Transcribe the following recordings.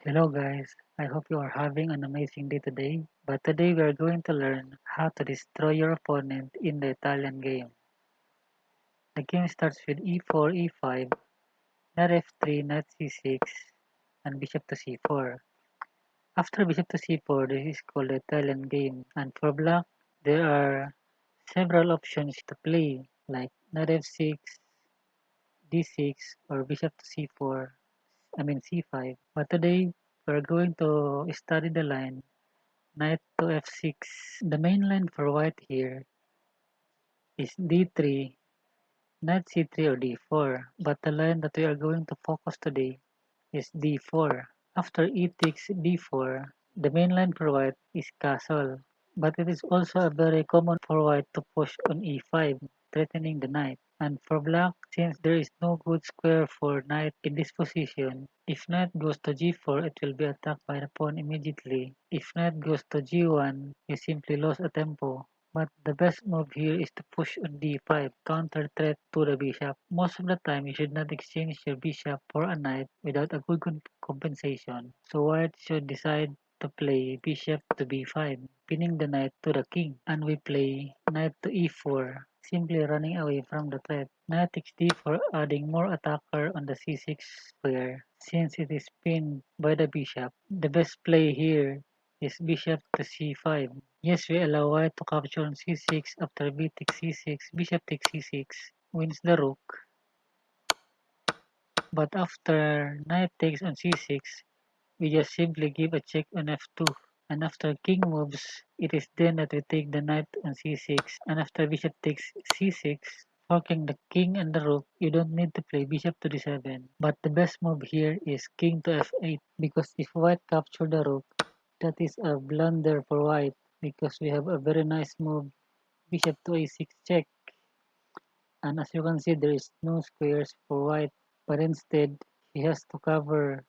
Hello guys, I hope you are having an amazing day today. But today we are going to learn how to destroy your opponent in the Italian game. The game starts with e4, e5, knight f3, knight c6, and bishop to c4. After bishop to c4, this is called the Italian game. And for black, there are several options to play, like knight f6, d6, or bishop to c5. But today, we're going to study the line knight to f6. The main line for white here is d3, knight c3 or d4, but the line that we are going to focus today is d4. After e takes d4, the main line for white is castle, but it is also a very common for white to push on e5, threatening the knight. And for black, since there is no good square for knight in this position, if knight goes to g4, it will be attacked by the pawn immediately. If knight goes to g1, you simply lose a tempo. But the best move here is to push on d5, counter threat to the bishop. Most of the time, you should not exchange your bishop for a knight without a good compensation. So white should decide to play bishop to b5, pinning the knight to the king. And we play knight to e4, simply running away from the threat. Knight takes d4, adding more attacker on the c6 square since it is pinned by the bishop. The best play here is bishop to c5. Yes, we allow white to capture on c6 after b takes c6, bishop takes c6, wins the rook. But after knight takes on c6, we just simply give a check on f2. And after king moves, it is then that we take the knight on c6. And after bishop takes c6, forking the king and the rook, you don't need to play bishop to d7. But the best move here is king to f8, because if white capture the rook, that is a blunder for white, because we have a very nice move, bishop to a6 check. And as you can see, there is no squares for white, but instead, he has to cover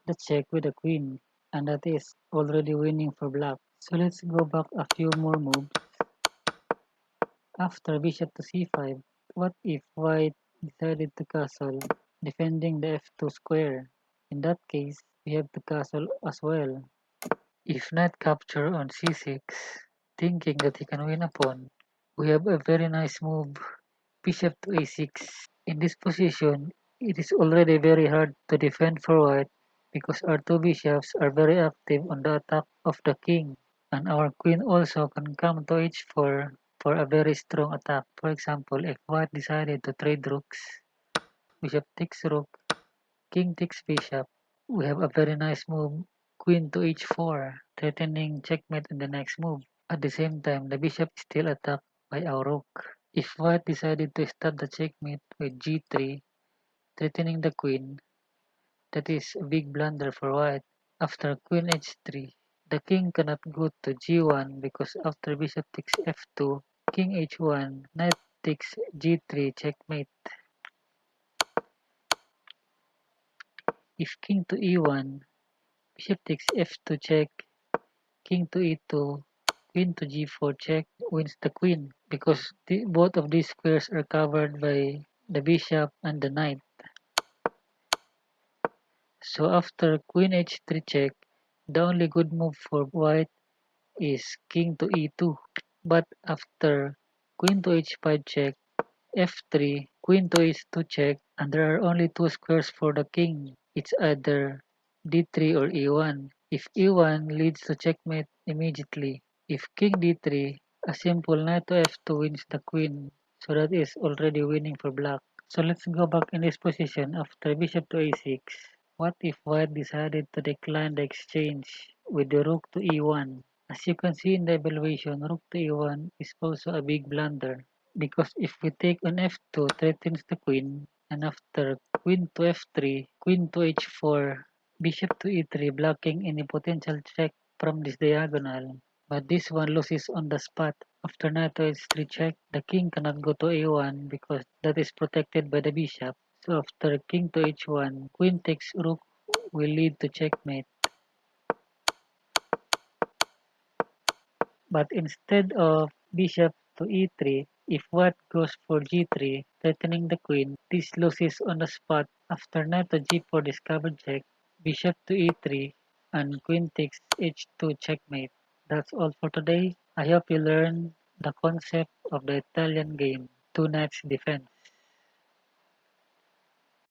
the check with the queen, and that is already winning for black. So let's go back a few more moves. After bishop to c5, what if white decided to castle, defending the f2 square? In that case, we have to castle as well. If knight capture on c6, thinking that he can win a pawn, we have a very nice move, bishop to a6. In this position, it is already very hard to defend for white because our two bishops are very active on the attack of the king, and our queen also can come to h4 for a very strong attack. For example, if white decided to trade rooks, bishop takes rook, king takes bishop, we have a very nice move, queen to h4, threatening checkmate in the next move. At the same time, the bishop is still attacked by our rook. If white decided to stop the checkmate with g3, threatening the queen, that is a big blunder for white. After queen h3, the king cannot go to g1 because after bishop takes f2, king h1, knight takes g3, checkmate. If king to e1, bishop takes f2 check, king to e2, queen to g4 check, wins the queen because both of these squares are covered by the bishop and the knight. So after queen h3 check, the only good move for white is king to e2. But after queen to h5 check, f3, queen to h2 check, and there are only two squares for the king. It's either d3 or e1. If e1 leads to checkmate immediately. If king d3, a simple knight to f2 wins the queen. So that is already winning for black. So let's go back in this position after bishop to a6. What if white decided to decline the exchange with the rook to e1? As you can see in the evaluation, rook to e1 is also a big blunder because if we take on f2 threatens the queen, and after queen to f3, queen to h4, bishop to e3 blocking any potential check from this diagonal. But this one loses on the spot. After knight to h3 check, the king cannot go to a1 because that is protected by the bishop. So after king to h1, queen takes rook will lead to checkmate. But instead of bishop to e3, if white goes for g3, threatening the queen, this loses on the spot. After knight to g4 discovered check, bishop to e3, and queen takes h2 checkmate. That's all for today. I hope you learned the concept of the Italian game, two knights defense.